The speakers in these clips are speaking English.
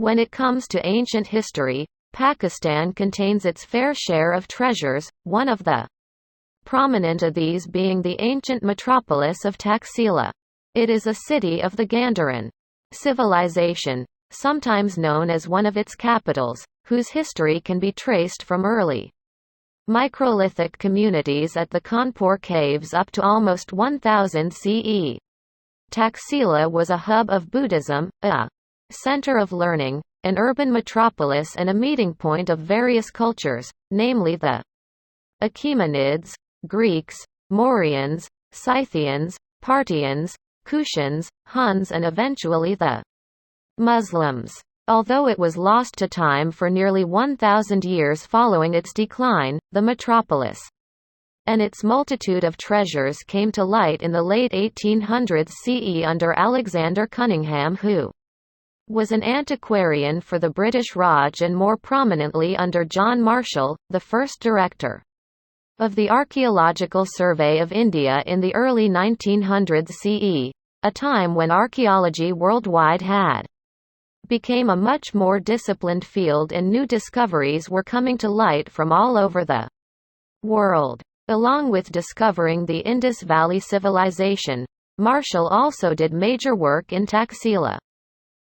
When it comes to ancient history, Pakistan contains its fair share of treasures, one of the prominent of these being the ancient metropolis of Taxila. It is a city of the Gandharan civilization, sometimes known as one of its capitals, whose history can be traced from early microlithic communities at the Kanpur caves up to almost 1000 CE. Taxila was a hub of Buddhism, a center of learning, an urban metropolis and a meeting point of various cultures, namely the Achaemenids, Greeks, Mauryans, Scythians, Parthians, Kushans, Huns and eventually the Muslims. Although it was lost to time for nearly 1,000 years following its decline, the metropolis and its multitude of treasures came to light in the late 1800s CE under Alexander Cunningham, who was an antiquarian for the British Raj, and more prominently under John Marshall, the first director of the Archaeological Survey of India in the early 1900s CE, a time when archaeology worldwide had became a much more disciplined field and new discoveries were coming to light from all over the world. Along with discovering the Indus Valley Civilization, Marshall also did major work in Taxila,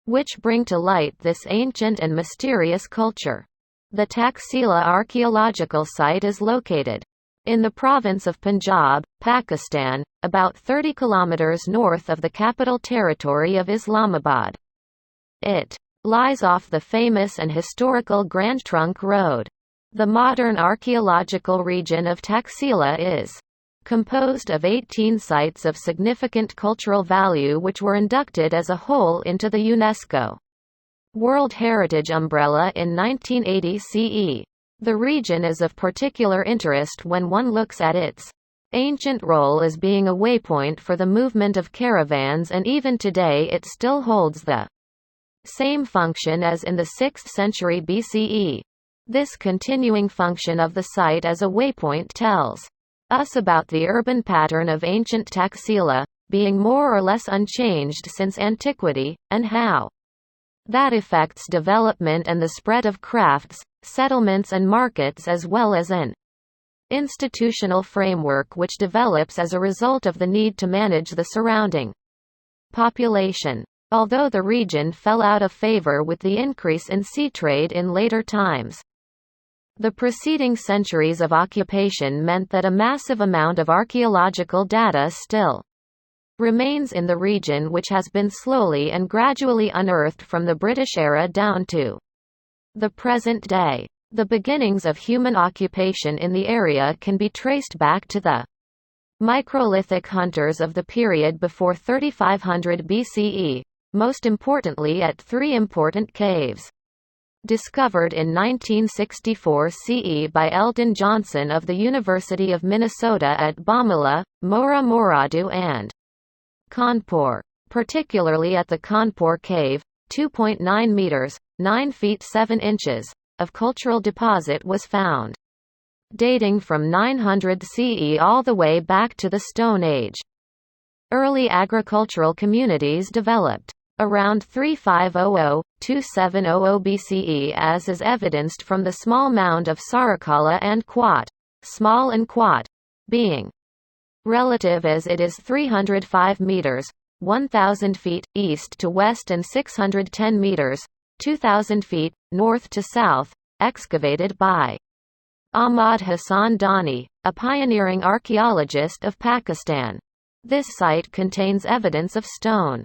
which bring to light this ancient and mysterious culture. The Taxila archaeological site is located in the province of Punjab, Pakistan, about 30 kilometers north of the capital territory of Islamabad. It lies off the famous and historical Grand Trunk Road. The modern archaeological region of Taxila is composed of 18 sites of significant cultural value which were inducted as a whole into the UNESCO World Heritage umbrella in 1980 CE. The region is of particular interest when one looks at its ancient role as being a waypoint for the movement of caravans, and even today it still holds the same function as in the 6th century BCE. This continuing function of the site as a waypoint tells us about the urban pattern of ancient Taxila, being more or less unchanged since antiquity, and how that affects development and the spread of crafts, settlements and markets, as well as an institutional framework which develops as a result of the need to manage the surrounding population. Although the region fell out of favor with the increase in sea trade in later times, the preceding centuries of occupation meant that a massive amount of archaeological data still remains in the region, which has been slowly and gradually unearthed from the British era down to the present day. The beginnings of human occupation in the area can be traced back to the microlithic hunters of the period before 3500 BCE, most importantly at three important caves discovered in 1964 CE by Eldon Johnson of the University of Minnesota at Bamala, Mora Moradu and Kanpur. Particularly at the Kanpur cave, 2.9 meters, 9 feet 7 inches, of cultural deposit was found, dating from 900 CE all the way back to the Stone Age. Early agricultural communities developed around 3500–2700 BCE, as is evidenced from the small mound of Sarakala and Quat, small and Quat, being relative as it is 305 meters, 1000 feet, east to west and 610 meters, 2000 feet, north to south, excavated by Ahmad Hassan Dani, a pioneering archaeologist of Pakistan. This site contains evidence of stone,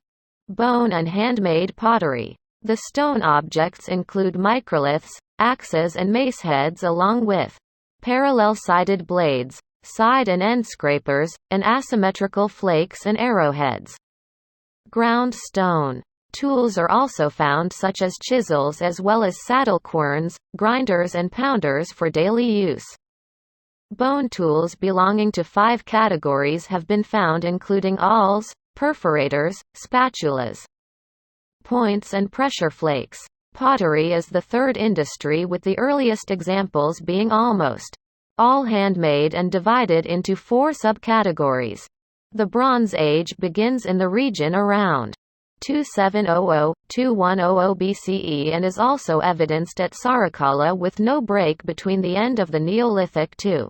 bone and handmade pottery. The stone objects include microliths, axes and mace heads, along with parallel-sided blades, side and end scrapers, and asymmetrical flakes and arrowheads. Ground stone tools are also found, such as chisels as well as saddle querns, grinders and pounders for daily use. Bone tools belonging to 5 categories have been found, including awls, perforators, spatulas, points and pressure flakes. Pottery is the third industry, with the earliest examples being almost all handmade and divided into 4 subcategories. The Bronze Age begins in the region around 2700–2100 BCE and is also evidenced at Sarikala with no break between the end of the Neolithic to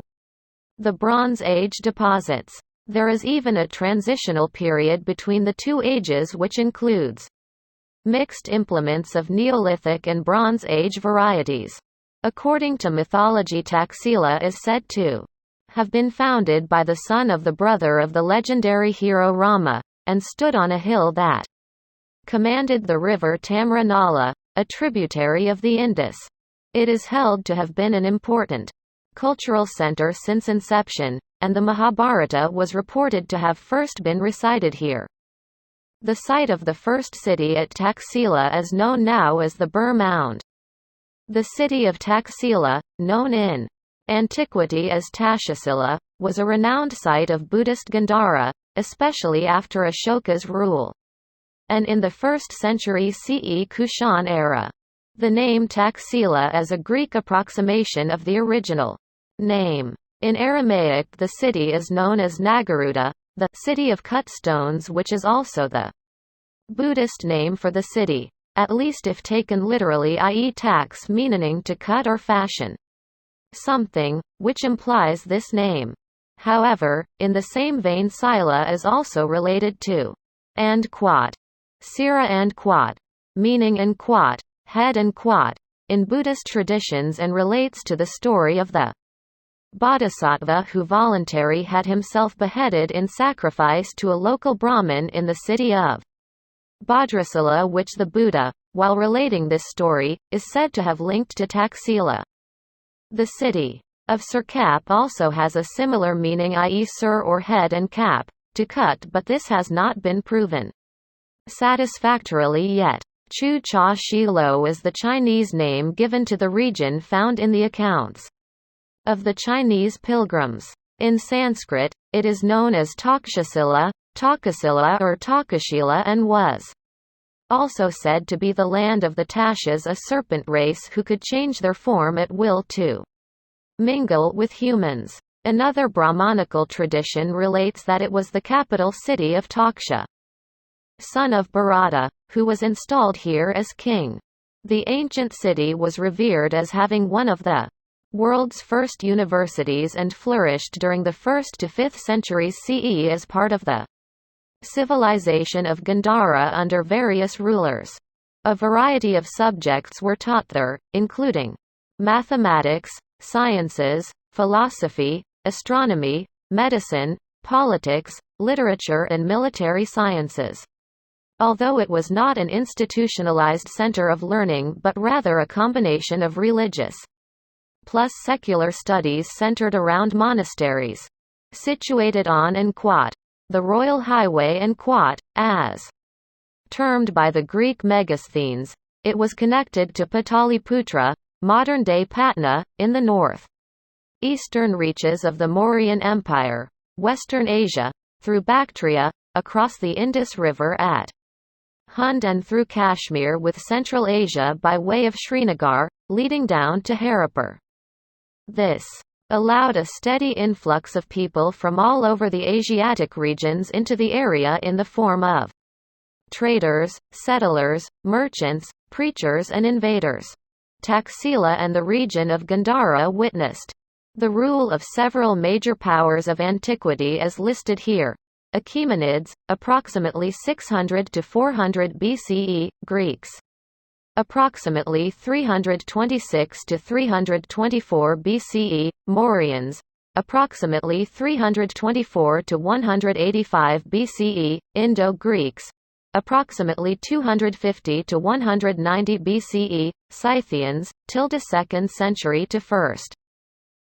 the Bronze Age deposits. There is even a transitional period between the two ages which includes mixed implements of Neolithic and Bronze Age varieties. According to mythology, Taxila is said to have been founded by the son of the brother of the legendary hero Rama, and stood on a hill that commanded the river Tamra Nala, a tributary of the Indus. It is held to have been an important cultural center since inception, and the Mahabharata was reported to have first been recited here. The site of the first city at Taxila is known now as the Burr Mound. The city of Taxila, known in antiquity as Tashasila, was a renowned site of Buddhist Gandhara, especially after Ashoka's rule, and in the 1st century CE Kushan era. The name Taxila is a Greek approximation of the original name. In Aramaic, the city is known as Nagaruta, the city of cut stones, which is also the Buddhist name for the city, at least if taken literally, i.e. tax meaning to cut or fashion something, which implies this name. However, in the same vein, Sila is also related to and Quat, Sira and Quat, meaning and Quat, head and Quat, in Buddhist traditions, and relates to the story of the Bodhisattva who voluntarily had himself beheaded in sacrifice to a local Brahmin in the city of Bhadrasila, which the Buddha, while relating this story, is said to have linked to Taxila. The city of Sirkap also has a similar meaning, i.e. sir or head, and cap, to cut, but this has not been proven satisfactorily yet. Chu Cha Shi Lo is the Chinese name given to the region found in the accounts of the Chinese pilgrims. In Sanskrit, it is known as Takshasila, Takasila or Takashila, and was also said to be the land of the Tashas, a serpent race who could change their form at will to mingle with humans. Another Brahmanical tradition relates that it was the capital city of Taksha, son of Bharata, who was installed here as king. The ancient city was revered as having one of the world's first universities and flourished during the 1st to 5th centuries CE as part of the civilization of Gandhara under various rulers. A variety of subjects were taught there, including mathematics, sciences, philosophy, astronomy, medicine, politics, literature, and military sciences. Although it was not an institutionalized center of learning but rather a combination of religious plus secular studies centered around monasteries. Situated on and Quat, the Royal Highway, and Quat, as termed by the Greek Megasthenes, it was connected to Pataliputra, modern-day Patna, in the north eastern reaches of the Mauryan Empire, Western Asia, through Bactria, across the Indus River at Hund, and through Kashmir with Central Asia by way of Srinagar, leading down to Haripur. This allowed a steady influx of people from all over the Asiatic regions into the area in the form of traders, settlers, merchants, preachers, and invaders. Taxila and the region of Gandhara witnessed the rule of several major powers of antiquity as listed here. Achaemenids, approximately 600 to 400 BCE, Greeks, approximately 326 to 324 BCE, Mauryans, approximately 324 to 185 BCE, Indo-Greeks, approximately 250 to 190 BCE, Scythians, till 2nd century to 1st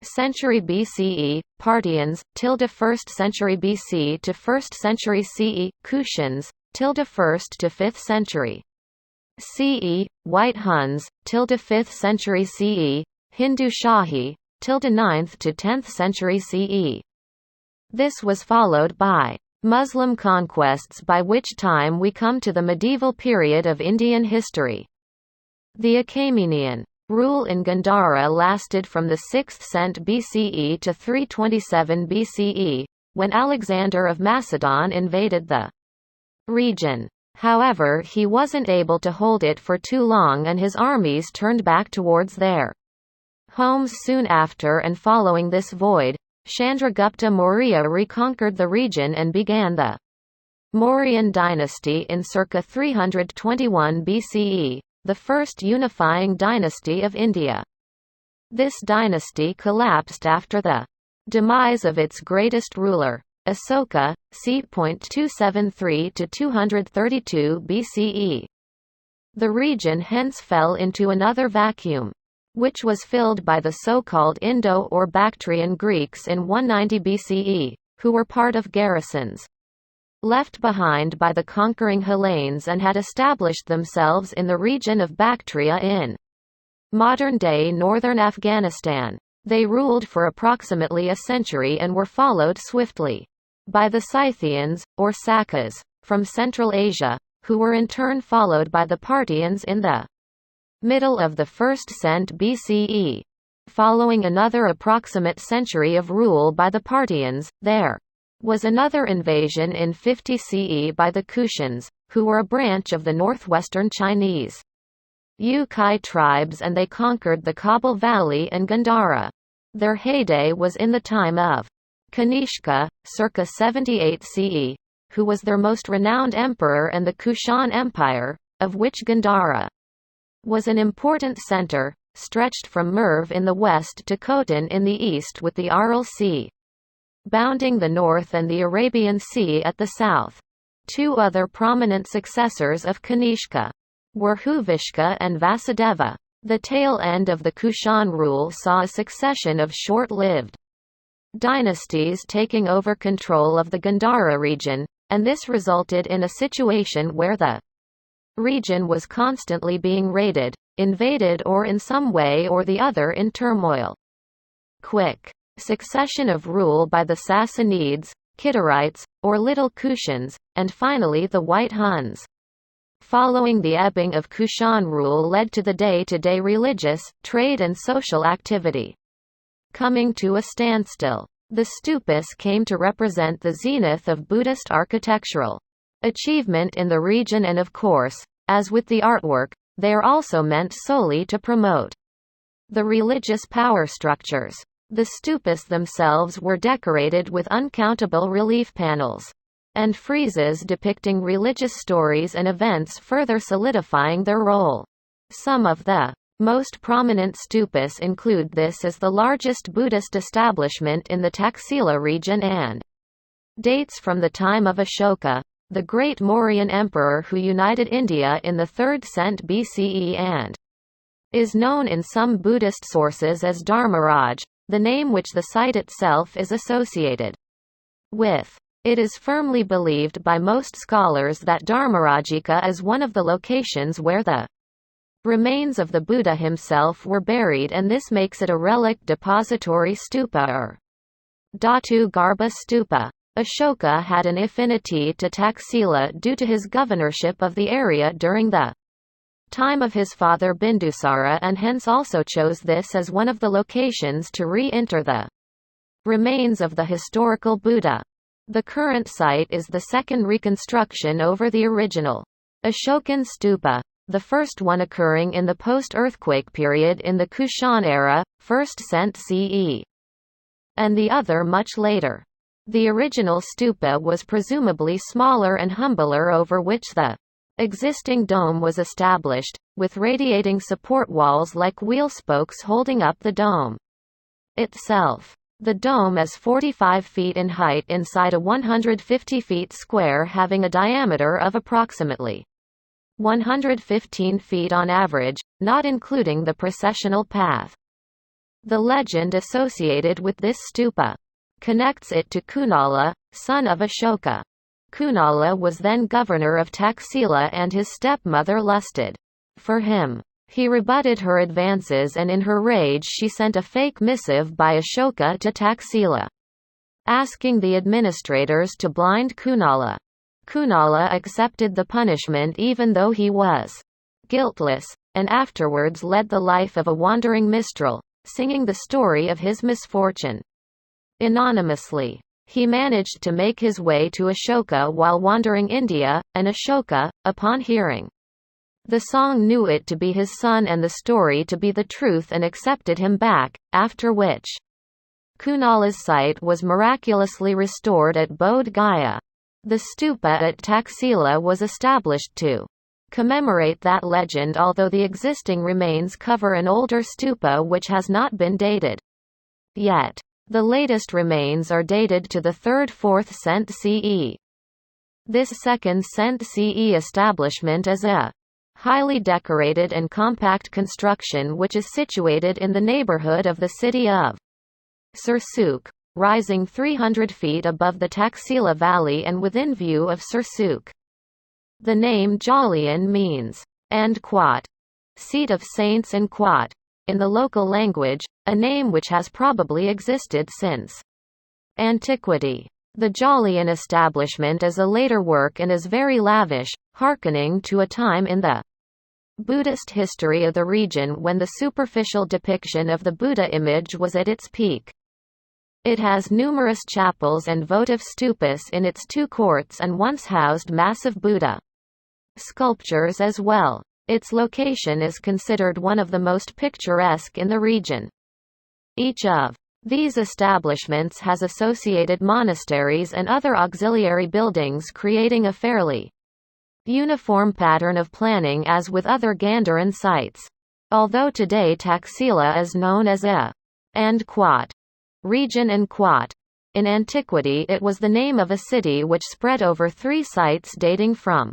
century BCE, Parthians, till 1st century BC to 1st century CE, Kushans, till 1st to 5th century CE, White Huns, till 5th century CE, Hindu Shahi, till 9th to 10th century CE. This was followed by Muslim conquests, by which time we come to the medieval period of Indian history. The Achaemenian rule in Gandhara lasted from the 6th cent BCE to 327 BCE, when Alexander of Macedon invaded the region. However, he wasn't able to hold it for too long and his armies turned back towards their homes soon after, and following this void, Chandragupta Maurya reconquered the region and began the Mauryan dynasty in circa 321 BCE, the first unifying dynasty of India. This dynasty collapsed after the demise of its greatest ruler, Asoka, c. 273 to 232 BCE. The region hence fell into another vacuum, which was filled by the so-called Indo- or Bactrian Greeks in 190 BCE, who were part of garrisons left behind by the conquering Hellenes and had established themselves in the region of Bactria in modern-day northern Afghanistan. They ruled for approximately a century and were followed swiftly by the Scythians, or Sakas, from Central Asia, who were in turn followed by the Parthians in the middle of the 1st cent BCE. Following another approximate century of rule by the Parthians, there was another invasion in 50 CE by the Kushans, who were a branch of the northwestern Chinese Yukai tribes, and they conquered the Kabul Valley and Gandhara. Their heyday was in the time of Kanishka, circa 78 CE, who was their most renowned emperor, and the Kushan Empire, of which Gandhara was an important center, stretched from Merv in the west to Khotan in the east, with the Aral Sea bounding the north and the Arabian Sea at the south. Two other prominent successors of Kanishka were Huvishka and Vasudeva. The tail end of the Kushan rule saw a succession of short-lived dynasties taking over control of the Gandhara region, and this resulted in a situation where the region was constantly being raided, invaded, or in some way or the other in turmoil. Quick succession of rule by the Sassanids, Kidarites, or Little Kushans, and finally the White Huns. Following the ebbing of Kushan rule led to the day-to-day religious, trade and social activity coming to a standstill. The stupas came to represent the zenith of Buddhist architectural achievement in the region, and of course, as with the artwork, they are also meant solely to promote the religious power structures. The stupas themselves were decorated with uncountable relief panels and friezes depicting religious stories and events, further solidifying their role. Some of the most prominent stupas include this as the largest Buddhist establishment in the Taxila region and dates from the time of Ashoka, the great Mauryan emperor who united India in the 3rd cent BCE, and is known in some Buddhist sources as Dharmaraj, the name which the site itself is associated with. It is firmly believed by most scholars that Dharmarajika is one of the locations where the remains of the Buddha himself were buried, and this makes it a relic depository stupa or Dhatu Garbha stupa. Ashoka had an affinity to Taxila due to his governorship of the area during the time of his father Bindusara, and hence also chose this as one of the locations to re-enter the remains of the historical Buddha. The current site is the second reconstruction over the original Ashokan stupa, the first one occurring in the post-earthquake period in the Kushan era, 1st cent CE, and the other much later. The original stupa was presumably smaller and humbler, over which the existing dome was established, with radiating support walls like wheel spokes holding up the dome itself. The dome is 45 feet in height inside a 150 feet square, having a diameter of approximately 115 feet on average, not including the processional path. The legend associated with this stupa connects it to Kunala, son of Ashoka. Kunala was then governor of Taxila, and his stepmother lusted for him. He rebutted her advances, and in her rage she sent a fake missive by Ashoka to Taxila, asking the administrators to blind Kunala. Kunala accepted the punishment even though he was guiltless, and afterwards led the life of a wandering minstrel, singing the story of his misfortune anonymously. He managed to make his way to Ashoka while wandering India, and Ashoka, upon hearing the song, knew it to be his son and the story to be the truth and accepted him back, after which Kunala's site was miraculously restored at Bodh Gaya. The stupa at Taxila was established to commemorate that legend, although the existing remains cover an older stupa which has not been dated yet. The latest remains are dated to the 3rd–4th cent CE. This 2nd cent CE establishment is a highly decorated and compact construction which is situated in the neighborhood of the city of Sursuk, rising 300 feet above the Taxila Valley and within view of Sursuk. The name Jalian means, and Quat, seat of saints and Quat, in the local language, a name which has probably existed since antiquity. The Jalian establishment is a later work and is very lavish, hearkening to a time in the Buddhist history of the region when the superficial depiction of the Buddha image was at its peak. It has numerous chapels and votive stupas in its 2 courts and once housed massive Buddha sculptures as well. Its location is considered one of the most picturesque in the region. Each of these establishments has associated monasteries and other auxiliary buildings, creating a fairly uniform pattern of planning as with other Gandharan sites. Although today Taxila is known as a and Quat region and Quat, in antiquity it was the name of a city which spread over 3 sites dating from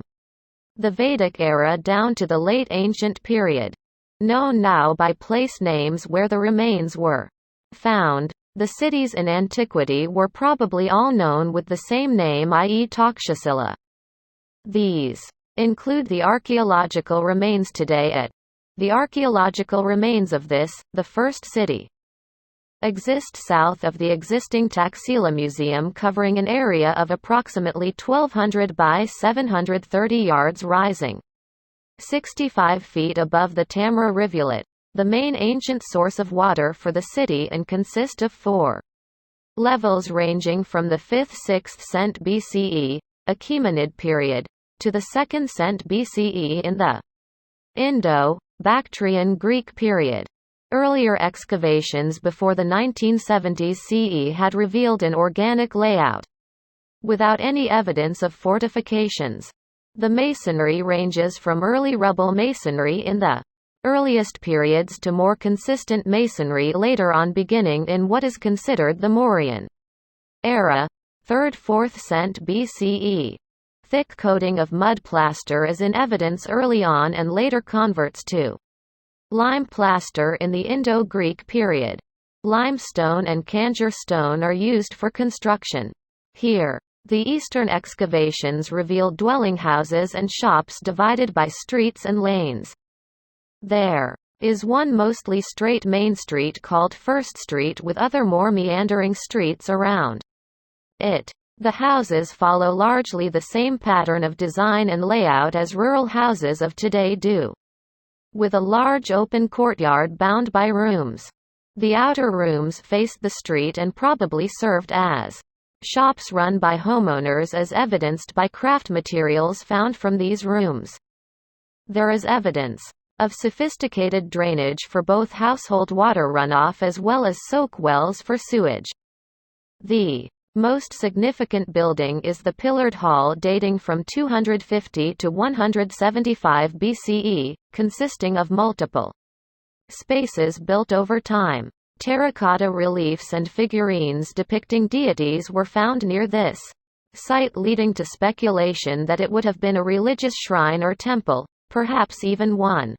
the Vedic era down to the late ancient period. Known now by place names where the remains were found. The cities in antiquity were probably all known with the same name, i.e. Taxila. These include the archaeological remains today at the archaeological remains of this, the first city, exist south of the existing Taxila Museum, covering an area of approximately 1200 by 730 yards, rising 65 feet above the Tamra rivulet, the main ancient source of water for the city, and consist of 4 levels ranging from the 5th–6th cent BCE, Achaemenid period, to the 2nd cent BCE in the Indo-Bactrian Greek period. Earlier excavations before the 1970s CE had revealed an organic layout, without any evidence of fortifications. The masonry ranges from early rubble masonry in the earliest periods to more consistent masonry later on, beginning in what is considered the Mauryan era, 3rd–4th cent BCE. Thick coating of mud plaster is in evidence early on and later converts to lime plaster in the Indo-Greek period. Limestone and Kanjur stone are used for construction. Here, the eastern excavations reveal dwelling houses and shops divided by streets and lanes. There is one mostly straight main street called First Street with other more meandering streets around it. The houses follow largely the same pattern of design and layout as rural houses of today do, with a large open courtyard bound by rooms. The outer rooms faced the street and probably served as shops run by homeowners, as evidenced by craft materials found from these rooms. There is evidence of sophisticated drainage for both household water runoff as well as soak wells for sewage. The most significant building is the Pillared Hall, dating from 250 to 175 BCE, consisting of multiple spaces built over time. Terracotta reliefs and figurines depicting deities were found near this site, leading to speculation that it would have been a religious shrine or temple, perhaps even one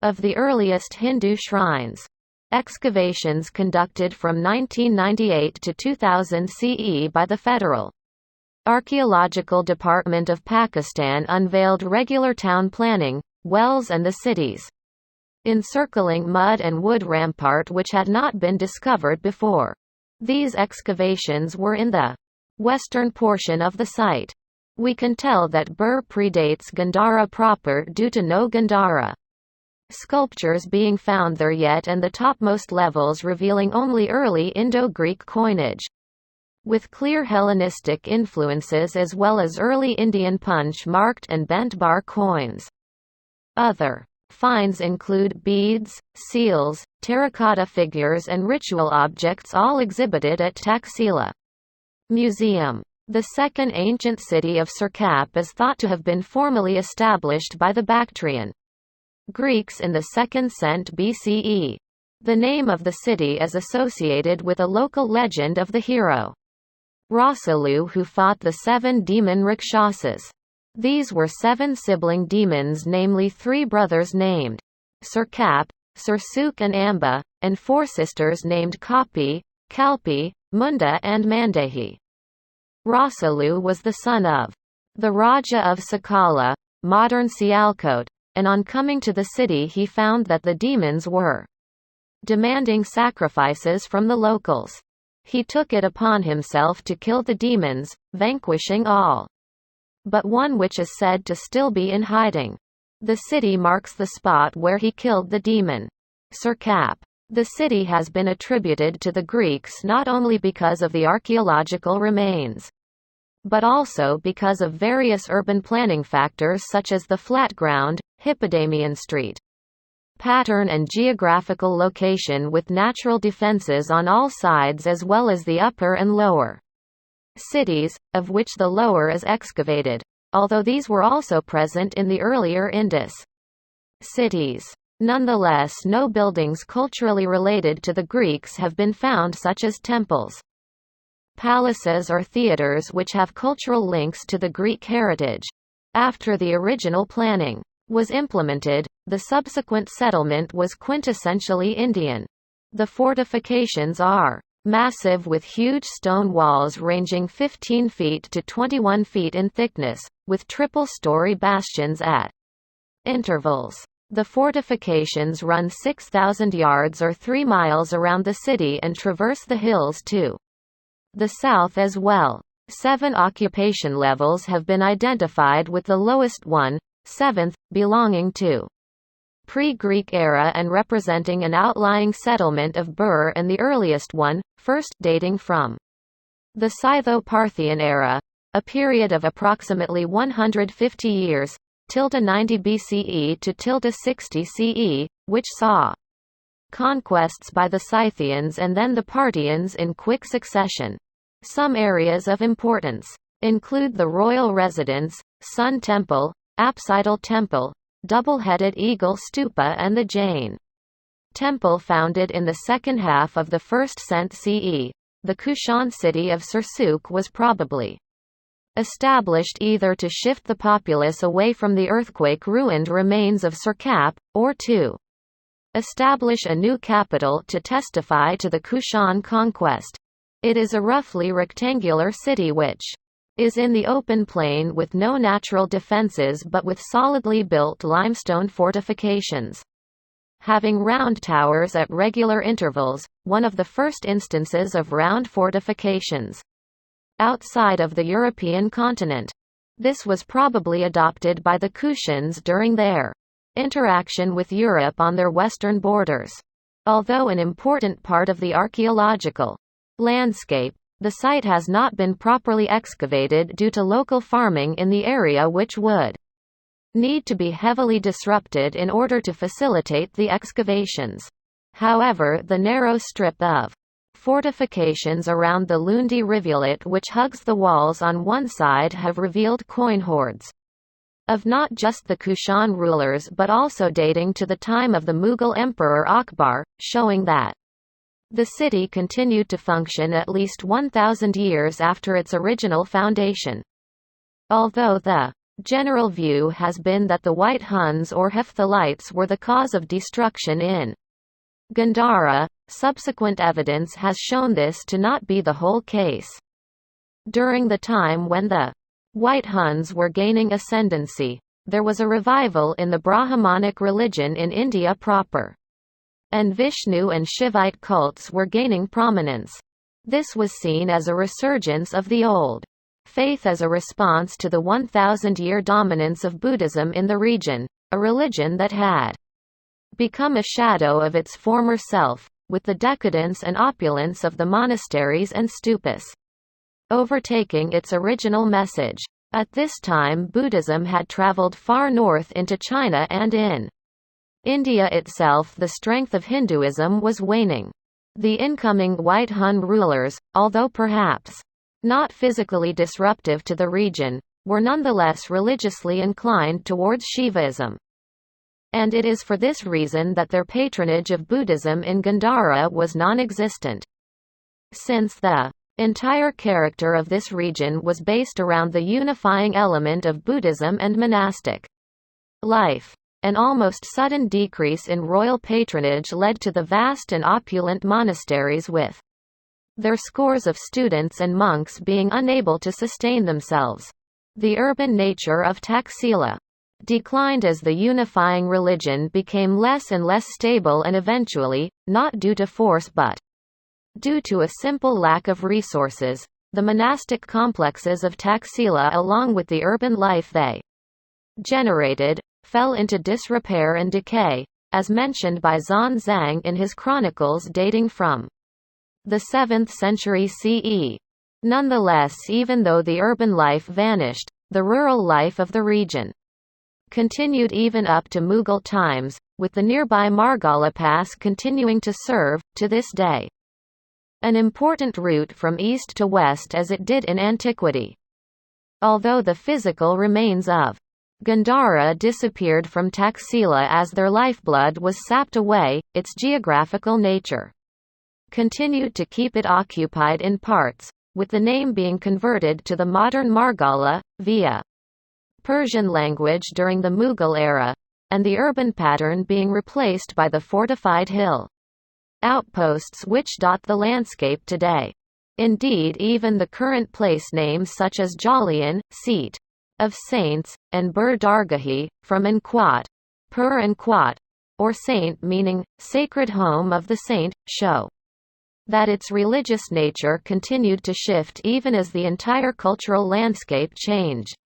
of the earliest Hindu shrines. Excavations conducted from 1998 to 2000 CE by the Federal Archaeological Department of Pakistan unveiled regular town planning, wells and the city's encircling mud and wood rampart, which had not been discovered before. These excavations were in the western portion of the site. We can tell that Bur predates Gandhara proper due to no Gandhara sculptures being found there yet, and the topmost levels revealing only early Indo-Greek coinage. with clear Hellenistic influences as well as early Indian punch-marked and bent bar coins. Other finds include beads, seals, terracotta figures and ritual objects, all exhibited at Taxila Museum. The second ancient city of Sirkap is thought to have been formally established by the Bactrian Greeks in the 2nd cent BCE. The name of the city is associated with a local legend of the hero Rasalu, who fought the 7 demon Rakshasas. These were 7 sibling demons, namely 3 brothers named Sirkap, Sursuk and Amba, and 4 sisters named Kapi, Kalpi, Munda and Mandehi. Rasalu was the son of the Raja of Sakala, modern Sialkot, and on coming to the city he found that the demons were demanding sacrifices from the locals. He took it upon himself to kill the demons, vanquishing all but one, which is said to still be in hiding. The city marks the spot where he killed the demon Sirkap. The city has been attributed to the Greeks not only because of the archaeological remains, but also because of various urban planning factors such as the flat ground, Hippodamian Street pattern and geographical location with natural defenses on all sides, as well as the upper and lower cities, of which the lower is excavated, although these were also present in the earlier Indus cities. Nonetheless, no buildings culturally related to the Greeks have been found, such as temples, palaces or theatres which have cultural links to the Greek heritage. After the original planning was implemented, the subsequent settlement was quintessentially Indian. The fortifications are massive, with huge stone walls ranging 15 feet to 21 feet in thickness, with triple-story bastions at intervals. The fortifications run 6,000 yards or 3 miles around the city and traverse the hills to the south as well. 7 occupation levels have been identified, with the lowest one, 7th, belonging to pre-Greek era and representing an outlying settlement of Bur, and the earliest one, 1st, dating from the Scytho-Parthian era, a period of approximately 150 years, 90 BCE to 60 CE, which saw conquests by the Scythians and then the Parthians in quick succession. Some areas of importance include the royal residence, Sun Temple, Apsidal Temple, double-headed eagle stupa and the Jain temple founded in the second half of the 1st cent CE. The Kushan city of Sursuk was probably established either to shift the populace away from the earthquake-ruined remains of Sirkap, or to establish a new capital to testify to the Kushan conquest. It is a roughly rectangular city which is in the open plain with no natural defences but with solidly built limestone fortifications, having round towers at regular intervals, one of the first instances of round fortifications outside of the European continent. This was probably adopted by the Kushans during their interaction with Europe on their western borders. Although an important part of the archaeological landscape, the site has not been properly excavated due to local farming in the area, which would need to be heavily disrupted in order to facilitate the excavations. However, the narrow strip of fortifications around the Lundi rivulet which hugs the walls on one side have revealed coin hoards of not just the Kushan rulers but also dating to the time of the Mughal Emperor Akbar, showing that the city continued to function at least 1,000 years after its original foundation. Although the general view has been that the White Huns or Hephthalites were the cause of destruction in Gandhara, subsequent evidence has shown this to not be the whole case. During the time when the White Huns were gaining ascendancy, there was a revival in the Brahmanic religion in India proper, and Vishnu and Shivite cults were gaining prominence. This was seen as a resurgence of the old faith as a response to the 1,000-year dominance of Buddhism in the region, a religion that had become a shadow of its former self, with the decadence and opulence of the monasteries and stupas. overtaking its original message. At this time Buddhism had traveled far north into China, and in India itself the strength of Hinduism was waning. The incoming white Hun rulers, although perhaps not physically disruptive to the region, were nonetheless religiously inclined towards Shivaism. And it is for this reason that their patronage of Buddhism in Gandhara was non-existent. Since the entire character of this region was based around the unifying element of Buddhism and monastic life, an almost sudden decrease in royal patronage led to the vast and opulent monasteries with their scores of students and monks being unable to sustain themselves. The urban nature of Taxila declined as the unifying religion became less and less stable, and eventually, not due to force but due to a simple lack of resources, the monastic complexes of Taxila along with the urban life they generated, fell into disrepair and decay, as mentioned by Xuan Zang in his chronicles dating from the 7th century CE. Nonetheless, even though the urban life vanished, the rural life of the region continued even up to Mughal times, with the nearby Margala Pass continuing to serve, to this day, an important route from east to west as it did in antiquity. Although the physical remains of Gandhara disappeared from Taxila as their lifeblood was sapped away, its geographical nature continued to keep it occupied in parts, with the name being converted to the modern Margala, via Persian language during the Mughal era, and the urban pattern being replaced by the fortified hill outposts which dot the landscape today. Indeed, even the current place names such as Jalian, seat of saints, and Bur Dargahi, from Anquat, Pur Anquat, or saint meaning, sacred home of the saint, show that its religious nature continued to shift even as the entire cultural landscape changed.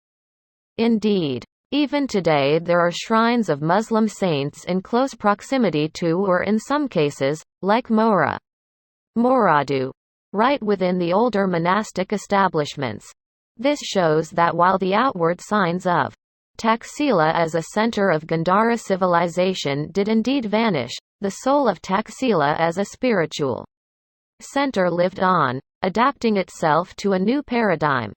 Indeed, even today there are shrines of Muslim saints in close proximity to, or in some cases, like Moradu, right within the older monastic establishments. This shows that while the outward signs of Taxila as a center of Gandhara civilization did indeed vanish, the soul of Taxila as a spiritual center lived on, adapting itself to a new paradigm.